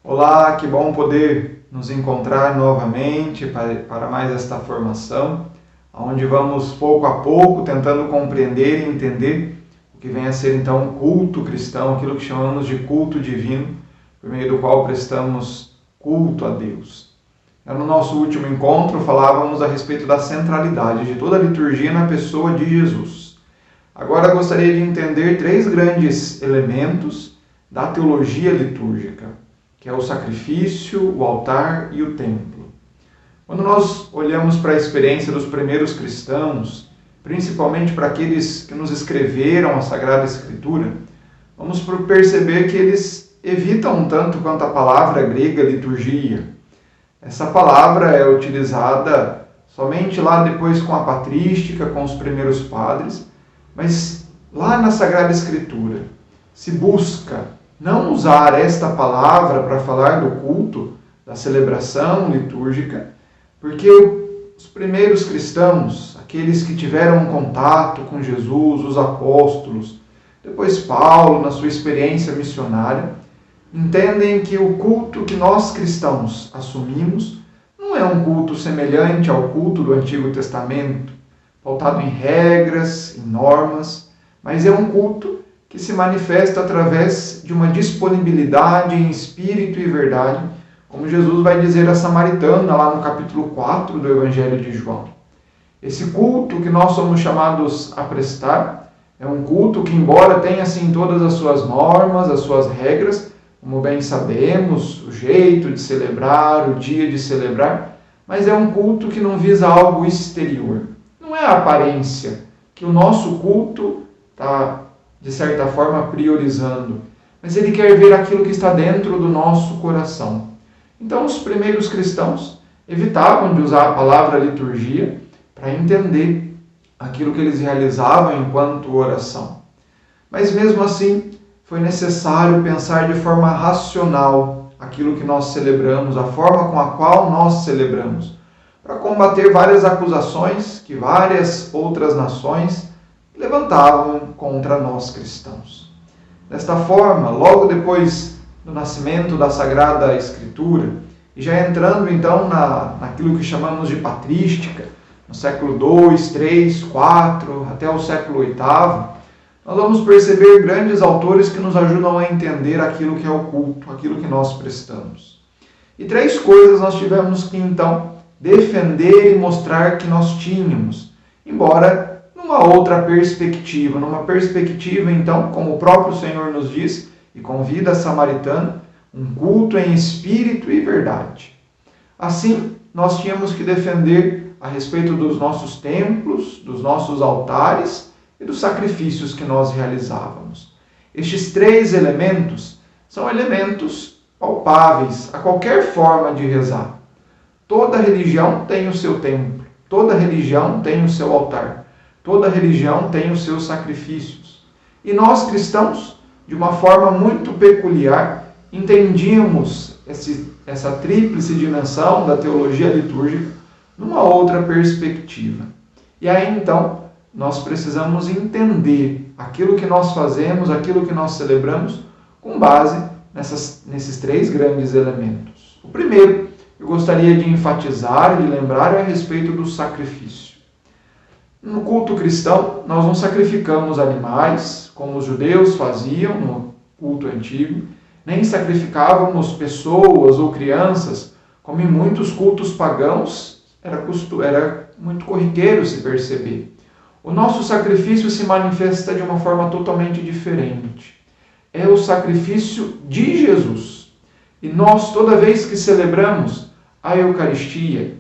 Olá, que bom poder nos encontrar novamente para mais esta formação, onde vamos pouco a pouco tentando compreender e entender o que vem a ser então o culto cristão, aquilo que chamamos de culto divino, por meio do qual prestamos culto a Deus. No nosso último encontro falávamos a respeito da centralidade de toda a liturgia na pessoa de Jesus. Agora gostaria de entender três grandes elementos da teologia litúrgica, que é o sacrifício, o altar e o templo. Quando nós olhamos para a experiência dos primeiros cristãos, principalmente para aqueles que nos escreveram a Sagrada Escritura, vamos perceber que eles evitam um tanto quanto a palavra grega liturgia. Essa palavra é utilizada somente lá depois com a patrística, com os primeiros padres, mas lá na Sagrada Escritura se busca não usar esta palavra para falar do culto, da celebração litúrgica, porque os primeiros cristãos, aqueles que tiveram um contato com Jesus, os apóstolos, depois Paulo, na sua experiência missionária, entendem que o culto que nós cristãos assumimos não é um culto semelhante ao culto do Antigo Testamento, pautado em regras, em normas, mas é um culto que se manifesta através de uma disponibilidade em espírito e verdade, como Jesus vai dizer à samaritana lá no capítulo 4 do Evangelho de João. Esse culto que nós somos chamados a prestar é um culto que, embora tenha assim todas as suas normas, as suas regras, como bem sabemos, o jeito de celebrar, o dia de celebrar, mas é um culto que não visa algo exterior. Não é a aparência que o nosso culto está, de certa forma, priorizando, mas ele quer ver aquilo que está dentro do nosso coração. Então, os primeiros cristãos evitavam de usar a palavra liturgia para entender aquilo que eles realizavam enquanto oração. Mas, mesmo assim, foi necessário pensar de forma racional aquilo que nós celebramos, a forma com a qual nós celebramos, para combater várias acusações que várias outras nações levantavam contra nós cristãos. Desta forma, logo depois do nascimento da Sagrada Escritura, e já entrando então naquilo que chamamos de patrística, no século II, III, IV, até o século VIII, nós vamos perceber grandes autores que nos ajudam a entender aquilo que é o culto, aquilo que nós prestamos. E três coisas nós tivemos que então defender e mostrar que nós tínhamos, embora numa outra perspectiva, numa perspectiva, então, como o próprio Senhor nos diz e convida a samaritana, um culto em espírito e verdade. Assim, nós tínhamos que defender a respeito dos nossos templos, dos nossos altares e dos sacrifícios que nós realizávamos. Estes três elementos são elementos palpáveis a qualquer forma de rezar. Toda religião tem o seu templo, toda religião tem o seu altar. Toda religião tem os seus sacrifícios. E nós, cristãos, de uma forma muito peculiar, entendíamos essa tríplice dimensão da teologia litúrgica numa outra perspectiva. E aí, então, nós precisamos entender aquilo que nós fazemos, aquilo que nós celebramos, com base nesses três grandes elementos. O primeiro, eu gostaria de enfatizar e de lembrar é a respeito do sacrifício. No culto cristão, nós não sacrificamos animais, como os judeus faziam no culto antigo, nem sacrificávamos pessoas ou crianças, como em muitos cultos pagãos era muito corriqueiro se perceber. O nosso sacrifício se manifesta de uma forma totalmente diferente. É o sacrifício de Jesus. E nós, toda vez que celebramos a Eucaristia,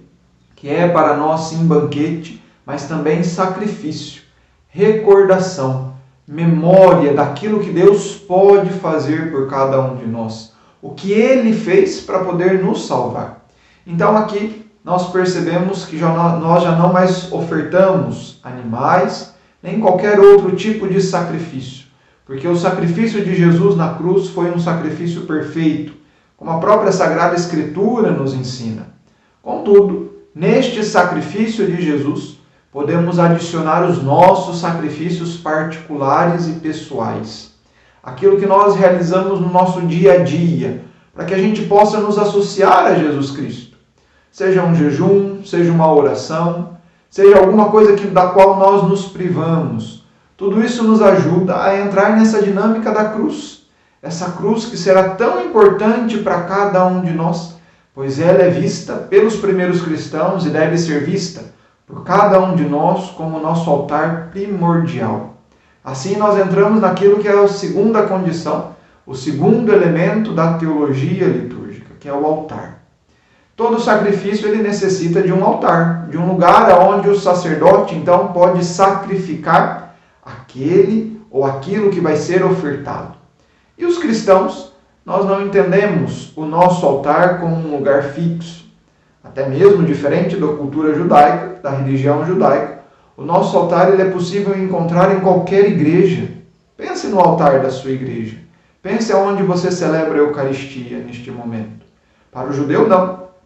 que é para nós sim banquete, mas também sacrifício, recordação, memória daquilo que Deus pode fazer por cada um de nós, o que Ele fez para poder nos salvar. Então aqui nós percebemos que nós já não mais ofertamos animais, nem qualquer outro tipo de sacrifício, porque o sacrifício de Jesus na cruz foi um sacrifício perfeito, como a própria Sagrada Escritura nos ensina. Contudo, neste sacrifício de Jesus, podemos adicionar os nossos sacrifícios particulares e pessoais. Aquilo que nós realizamos no nosso dia a dia, para que a gente possa nos associar a Jesus Cristo. Seja um jejum, seja uma oração, seja alguma coisa da qual nós nos privamos. Tudo isso nos ajuda a entrar nessa dinâmica da cruz. Essa cruz que será tão importante para cada um de nós, pois ela é vista pelos primeiros cristãos e deve ser vista por cada um de nós como nosso altar primordial. Assim nós entramos naquilo que é a segunda condição, o segundo elemento da teologia litúrgica, que é o altar. Todo sacrifício ele necessita de um altar, de um lugar onde o sacerdote então pode sacrificar aquele ou aquilo que vai ser ofertado. E os cristãos, nós não entendemos o nosso altar como um lugar fixo. Até mesmo diferente da cultura judaica, da religião judaica, o nosso altar ele é possível encontrar em qualquer igreja. Pense no altar da sua igreja. Pense aonde você celebra a Eucaristia neste momento. Para o judeu,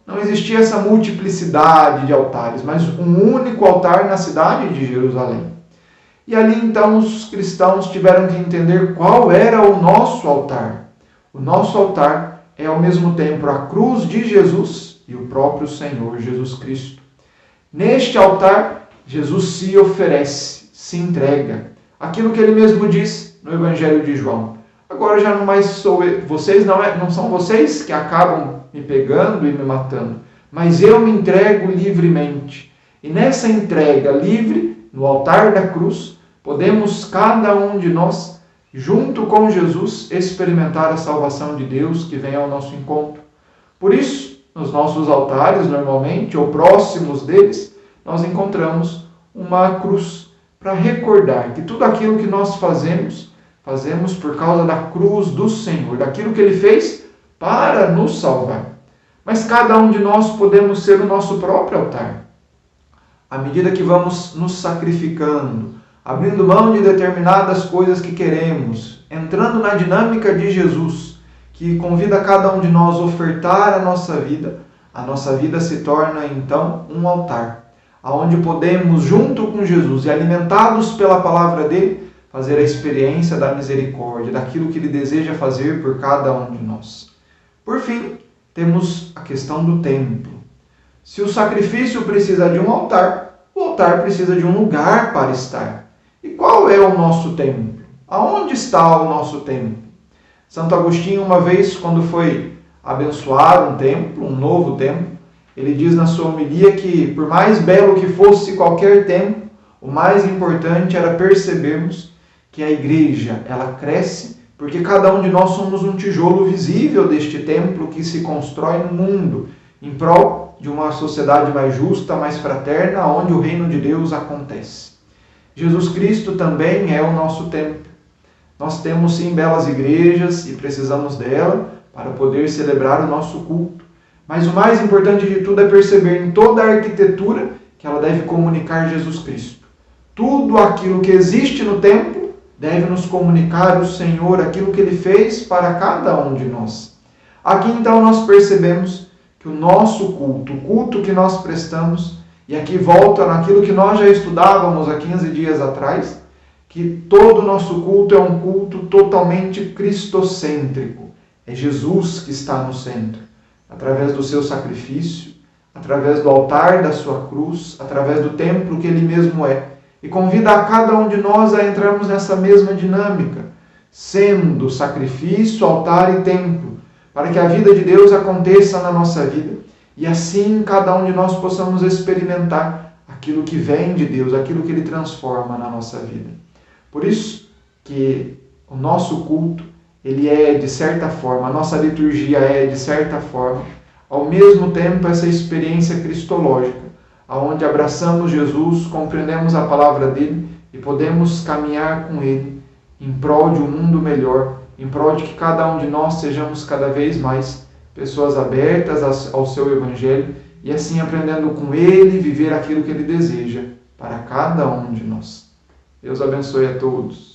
não existia essa multiplicidade de altares, mas um único altar na cidade de Jerusalém. E ali então os cristãos tiveram que entender qual era o nosso altar. O nosso altar é ao mesmo tempo a cruz de Jesus e o próprio Senhor Jesus Cristo. Neste altar, Jesus se oferece, se entrega. Aquilo que ele mesmo diz no Evangelho de João. Agora já não mais sou eu, vocês, não são vocês que acabam me pegando e me matando, mas eu me entrego livremente. E nessa entrega livre, no altar da cruz, podemos cada um de nós, junto com Jesus, experimentar a salvação de Deus que vem ao nosso encontro. Por isso, nos nossos altares, normalmente, ou próximos deles, nós encontramos uma cruz para recordar que tudo aquilo que nós fazemos por causa da cruz do Senhor, daquilo que Ele fez para nos salvar. Mas cada um de nós podemos ser o nosso próprio altar. À medida que vamos nos sacrificando, abrindo mão de determinadas coisas que queremos, entrando na dinâmica de Jesus, que convida cada um de nós a ofertar a nossa vida se torna então um altar, aonde podemos, junto com Jesus e alimentados pela palavra dele, fazer a experiência da misericórdia, daquilo que ele deseja fazer por cada um de nós. Por fim, temos a questão do templo. Se o sacrifício precisa de um altar, o altar precisa de um lugar para estar. E qual é o nosso templo? Aonde está o nosso templo? Santo Agostinho, uma vez, quando foi abençoar um templo, um novo templo, ele diz na sua homilia que, por mais belo que fosse qualquer templo, o mais importante era percebermos que a igreja, ela cresce porque cada um de nós somos um tijolo visível deste templo que se constrói no mundo, em prol de uma sociedade mais justa, mais fraterna, onde o reino de Deus acontece. Jesus Cristo também é o nosso templo. Nós temos sim belas igrejas e precisamos dela para poder celebrar o nosso culto. Mas o mais importante de tudo é perceber em toda a arquitetura que ela deve comunicar Jesus Cristo. Tudo aquilo que existe no templo deve nos comunicar o Senhor, aquilo que Ele fez para cada um de nós. Aqui então nós percebemos que o nosso culto, o culto que nós prestamos, e aqui volta naquilo que nós já estudávamos há 15 dias atrás, que todo o nosso culto é um culto totalmente cristocêntrico. É Jesus que está no centro, através do seu sacrifício, através do altar da sua cruz, através do templo que Ele mesmo é. E convida a cada um de nós a entrarmos nessa mesma dinâmica, sendo sacrifício, altar e templo, para que a vida de Deus aconteça na nossa vida e assim cada um de nós possamos experimentar aquilo que vem de Deus, aquilo que Ele transforma na nossa vida. Por isso que o nosso culto, ele é de certa forma, a nossa liturgia é de certa forma, ao mesmo tempo essa experiência cristológica, onde abraçamos Jesus, compreendemos a palavra dele e podemos caminhar com ele em prol de um mundo melhor, em prol de que cada um de nós sejamos cada vez mais pessoas abertas ao seu Evangelho e assim aprendendo com ele viver aquilo que ele deseja para cada um de nós. Deus abençoe a todos.